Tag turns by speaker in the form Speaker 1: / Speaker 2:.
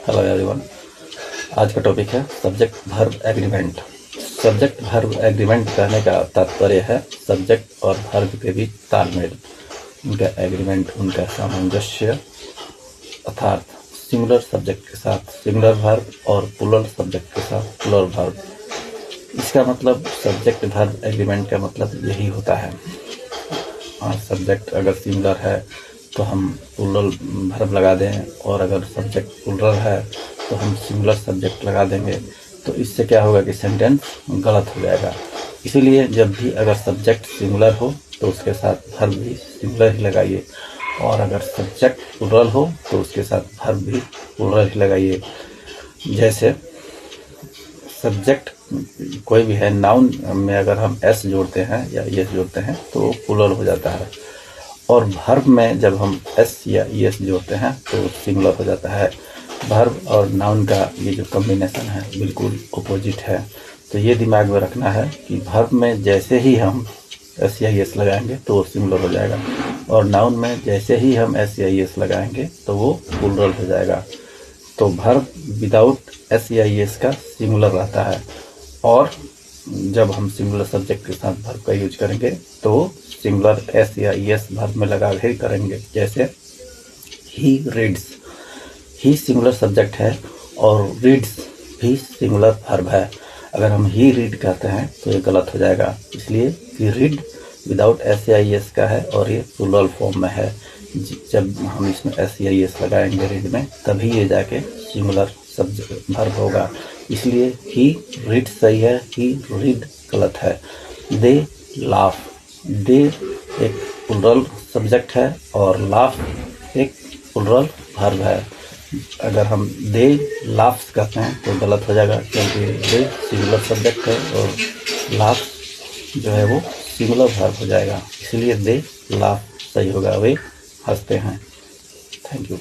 Speaker 1: Hello everyone. आज का topic है subject verb agreement. Subject verb agreement कहने का तात्पर्य है सब्जेक्ट और वर्ब के बीच तालमेल, उनका एग्रीमेंट, उनका सामंजस्य, अर्थात सिंगुलर सब्जेक्ट के साथ सिंगुलर वर्ब और प्लूरल सब्जेक्ट के साथ प्लूरल वर्ब। इसका मतलब सब्जेक्ट वर्ब एग्रीमेंट का मतलब यही होता है। सब्जेक्ट अगर सिंगुलर है तो हम प्लूरल वर्ब लगा दें, और अगर सब्जेक्ट प्लूरल है तो हम सिंगुलर सब्जेक्ट लगा देंगे। तो इससे क्या होगा कि सेंटेंस गलत हो जाएगा। इसीलिए जब भी अगर सब्जेक्ट सिंगुलर हो तो उसके साथ वर्ब भी सिंगुलर ही लगाइए, और अगर सब्जेक्ट प्लूरल हो तो उसके साथ वर्ब भी प्लूरल ही लगाइए। जैसे सब्जेक्ट कोई भी है, नाउन में अगर हम एस जोड़ते हैं या एस जोड़ते हैं तो वो प्लूरल हो जाता है, और वर्ब में जब हम एस या एस जोड़ते हैं तो सिंगुलर हो जाता है। वर्ब और नाउन का ये जो कॉम्बिनेशन है बिल्कुल अपोजिट है। तो ये दिमाग में रखना है कि वर्ब में जैसे ही हम एस या एस लगाएंगे तो वो सिंगुलर हो जाएगा, और नाउन में जैसे ही हम एस या एस लगाएंगे तो वो प्लूरल हो जाएगा। तो वर्ब विदाउट एस या एस का सिंगुलर रहता है, और जब हम सिंगुलर सब्जेक्ट के साथ वर्ब का यूज करेंगे तो सिंगुलर एस या एस वर्ब में लगा ही करेंगे। जैसे he reads, he singular subject है और रीड्स भी सिंगुलर वर्ब है। अगर हम ही रीड कहते हैं तो ये गलत हो जाएगा, इसलिए कि रीड विदाउट एस या एस का है और ये प्लूरल फॉर्म में है। जब हम इसमें एस या एस लगाएंगे रीड में, तभी ये जाके सिंगुलर सब्जेक्ट वर्ब होगा। इसलिए ही रीड सही है, ही रीड गलत है। दे लाफ, दे एक प्लूरल सब्जेक्ट है और लाफ एक प्लूरल वर्ब है। अगर हम दे लाफ्स कहते हैं तो गलत हो जाएगा, क्योंकि दे सिंगुलर सब्जेक्ट है और लाफ जो है वो सिंगुलर वर्ब हो जाएगा। इसलिए दे लाफ सही होगा, वे हंसते हैं। Thank you.